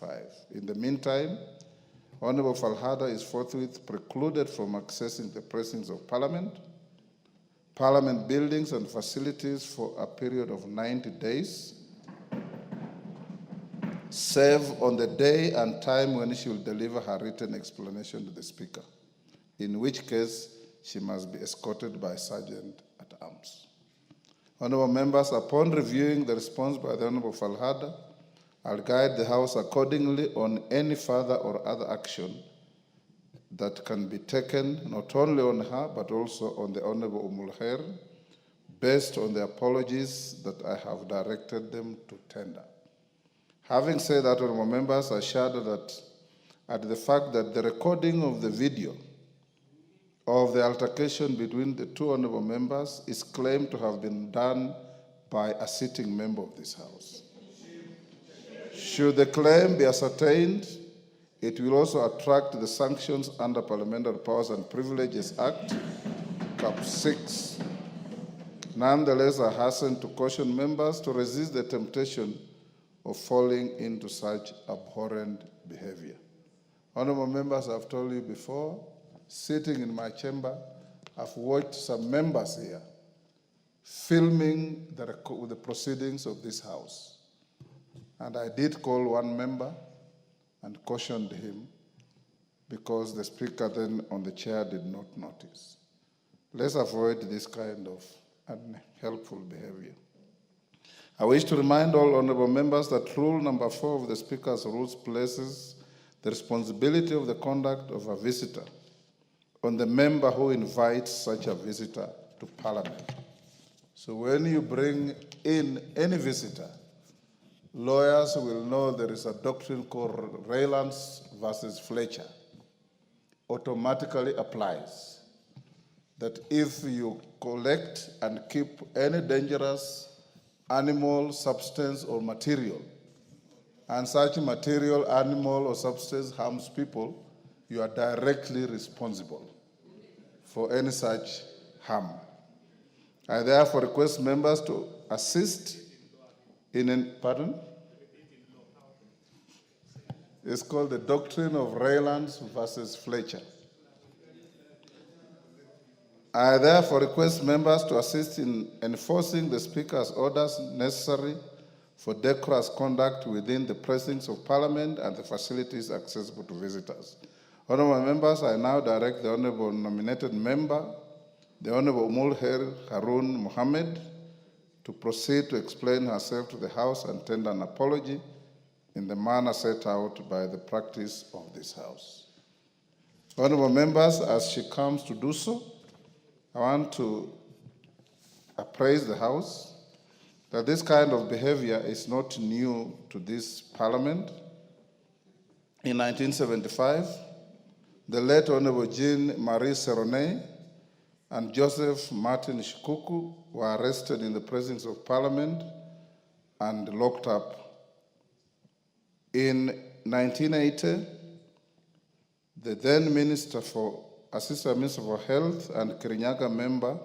1975. In the meantime, Honorable Faldana is forthwith precluded from accessing the precincts of Parliament, Parliament buildings and facilities for a period of 90 days, save on the day and time when she will deliver her written explanation to the Speaker, in which case she must be escorted by a sergeant at arms. Honorable members, upon reviewing the response by the Honorable Faldana, I'll guide the House accordingly on any further or other action that can be taken not only on her but also on the Honorable Umi Harun, based on the apologies that I have directed them to tender. Having said that, honorable members, I shudder that at the fact that the recording of the video of the altercation between the two honorable members is claimed to have been done by a sitting member of this House. Should the claim be ascertained, it will also attract the sanctions under Parliamentary Powers and Privileges Act, Cap 6. Nonetheless, I hasten to caution members to resist the temptation of falling into such abhorrent behavior. Honorable members, I've told you before, sitting in my chamber, I've watched some members here filming the proceedings of this House. And I did call one member and cautioned him because the Speaker then on the chair did not notice. Let's avoid this kind of unhelpful behavior. I wish to remind all honorable members that rule number 4 of the Speaker's rules places the responsibility of the conduct of a visitor on the member who invites such a visitor to Parliament. So when you bring in any visitor, lawyers will know there is a doctrine called Raylands versus Fletcher. Automatically applies that if you collect and keep any dangerous animal, substance, or material, and such material, animal, or substance harms people, you are directly responsible for any such harm. I therefore request members to assist in pardon? It's called the doctrine of Raylands versus Fletcher. I therefore request members to assist in enforcing the Speaker's orders necessary for decorous conduct within the precincts of Parliament and the facilities accessible to visitors. Honorable members, I now direct the Honorable nominated member, the Honorable Umi Harun Mohammed, to proceed to explain herself to the House and tender an apology in the manner set out by the practice of this House. Honorable members, as she comes to do so, I want to appraise the House that this kind of behavior is not new to this Parliament. In 1975, the late Honorable Jean-Marie Seroney and Joseph Martin Shikuku were arrested in the presence of Parliament and locked up. In 1980, the then Assistant Minister for Health and Kirinyaga member,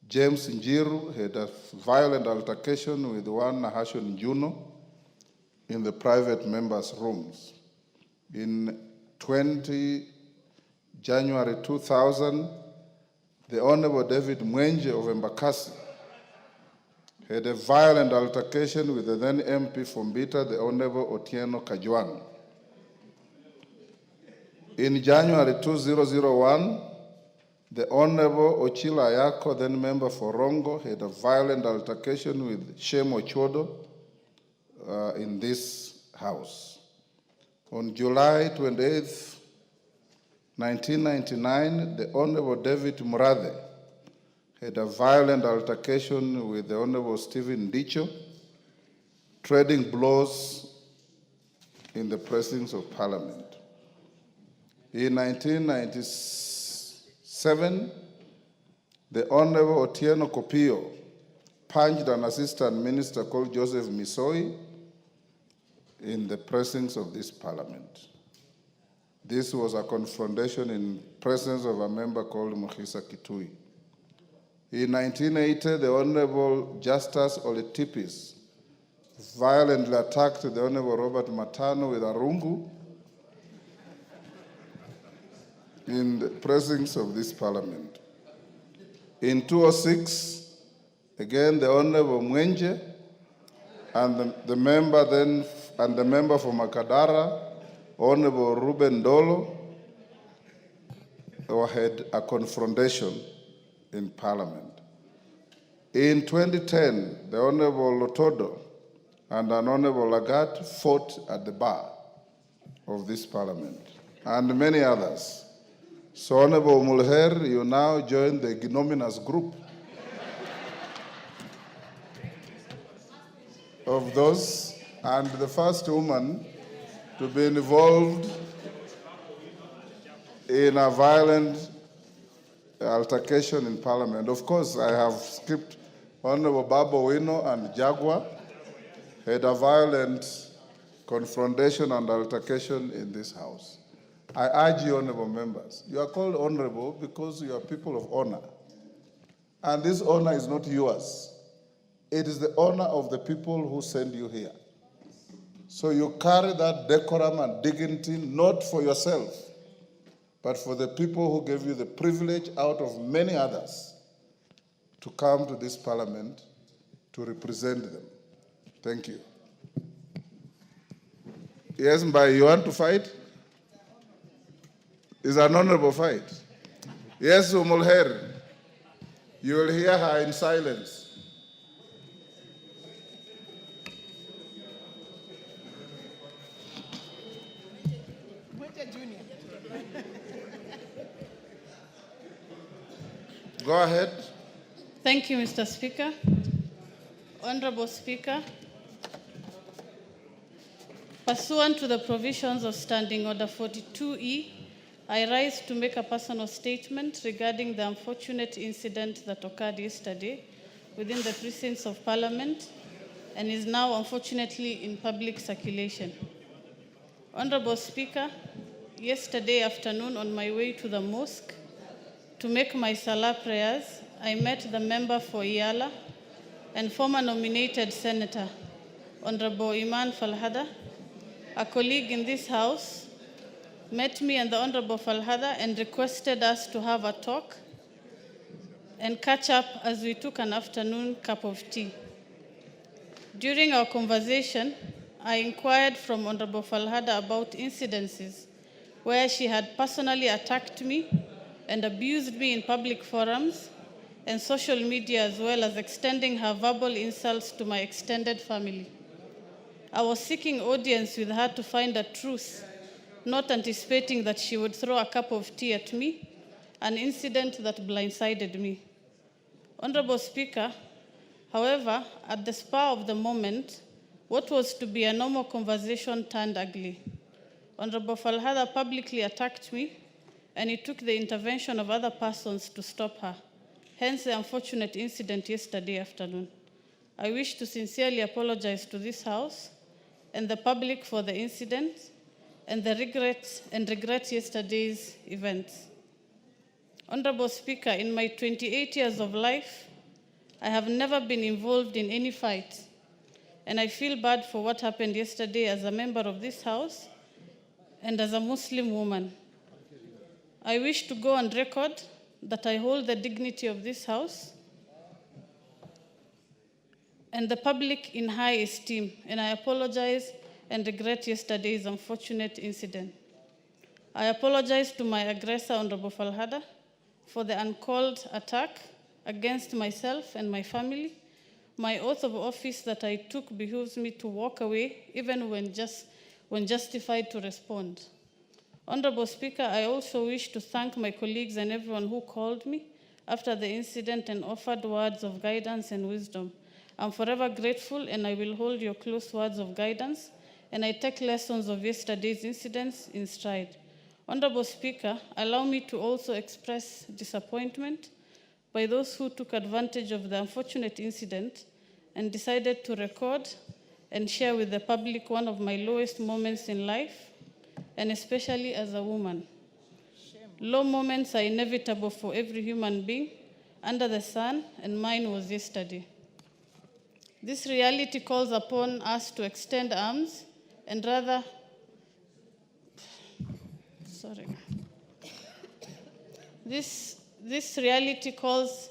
James Njiru, had a violent altercation with one Nahashon Juno in the private members' rooms. In January 2000, the Honorable David Mwenje of Embakasi had a violent altercation with the then MP from Bita, the Honorable Otieno Kajwang. In January 2001, the Honorable Ochila Ayako, then member for Rongo, had a violent altercation with Shem Ochodo in this House. On July 28th, 1999, the Honorable David Murade had a violent altercation with the Honorable Stephen Dicho, trading blows in the precincts of Parliament. In 1997, the Honorable Otieno Kopio punched an assistant minister called Joseph Misoi in the precincts of this Parliament. This was a confrontation in presence of a member called Mohisa Kitui. In 1980, the Honorable Justus Oletipis violently attacked the Honorable Robert Matano with a rungu in the presence of this parliament. In 2006, again, the Honorable Mwenje and the member for Makadara, Honorable Ruben Dolo, had a confrontation in Parliament. In 2010, the Honorable Lotodo and an Honorable Lagat fought at the bar of this Parliament, and many others. So, Honorable Mulher, you now join the ignominious group of those, and the first woman to be involved in a violent altercation in Parliament. Of course, I have skipped Honorable Babo Wino and Jaguar had a violent confrontation and altercation in this House. I urge you, honorable members, you are called honorable because you are people of honor. And this honor is not yours. It is the honor of the people who send you here. So you carry that decorum and dignity not for yourself, but for the people who gave you the privilege out of many others to come to this parliament to represent them. Thank you. Yes, Mbai, you want to fight? It's an honorable fight. Yes, Umulher, you will hear her in silence. Go ahead. Thank you, Mr. Speaker. Honorable Speaker, pursuant to the provisions of Standing Order 42E, I rise to make a personal statement regarding the unfortunate incident that occurred yesterday within the precincts of Parliament and is now unfortunately in public circulation. Honorable Speaker, yesterday afternoon on my way to the mosque to make my Salah prayers, I met the member for EALA and former nominated Senator, Honorable Iman Falhada. A colleague in this House met me and the Honorable Falhada and requested us to have a talk and catch up as we took an afternoon cup of tea. During our conversation, I inquired from Honorable Falhada about incidences where she had personally attacked me and abused me in public forums and social media, as well as extending her verbal insults to my extended family. I was seeking audience with her to find a truth, not anticipating that she would throw a cup of tea at me, an incident that blindsided me. Honorable Speaker, however, at the spur of the moment, what was to be a normal conversation turned ugly. Honorable Falhada publicly attacked me, and it took the intervention of other persons to stop her, hence the unfortunate incident yesterday afternoon. I wish to sincerely apologize to this House and the public for the incident and regret yesterday's events. Honorable Speaker, in my 28 years of life, I have never been involved in any fight, and I feel bad for what happened yesterday as a member of this House and as a Muslim woman. I wish to go on record that I hold the dignity of this House and the public in high esteem, and I apologize and regret yesterday's unfortunate incident. I apologize to my aggressor, Honorable Falhada, for the uncalled attack against myself and my family. My oath of office that I took behooves me to walk away, even when justified to respond. Honorable Speaker, I also wish to thank my colleagues and everyone who called me after the incident and offered words of guidance and wisdom. I'm forever grateful, and I will hold your close words of guidance, and I take lessons of yesterday's incidents in stride. Honorable Speaker, allow me to also express disappointment by those who took advantage of the unfortunate incident and decided to record and share with the public one of my lowest moments in life, and especially as a woman. Low moments are inevitable for every human being under the sun, and mine was yesterday. This reality calls upon us to extend arms and rather, This reality calls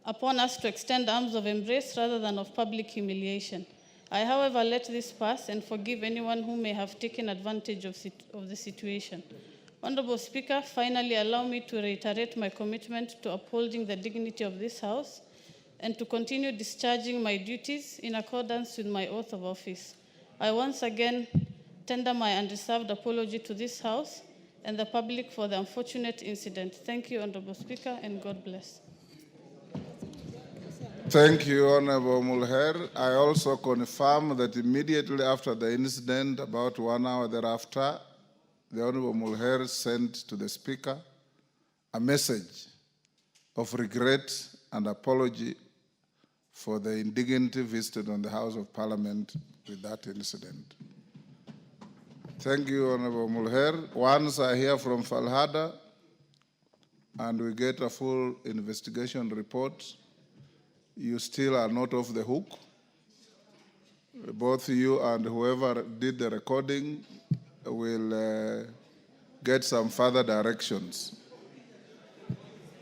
upon us to extend arms of embrace rather than of public humiliation. I, however, let this pass and forgive anyone who may have taken advantage of the situation. Honorable Speaker, finally allow me to reiterate my commitment to upholding the dignity of this House and to continue discharging my duties in accordance with my oath of office. I once again tender my unreserved apology to this House and the public for the unfortunate incident. Thank you, Honorable Speaker, and God bless. Thank you, Honorable Mulher. I also confirm that immediately after the incident, about 1 hour thereafter, the Honorable Mulher sent to the Speaker a message of regret and apology for the indignity visited on the House of Parliament with that incident. Thank you, Honorable Mulher. Once I hear from Faldana and we get a full investigation report, you still are not off the hook. Both you and whoever did the recording will get some further directions.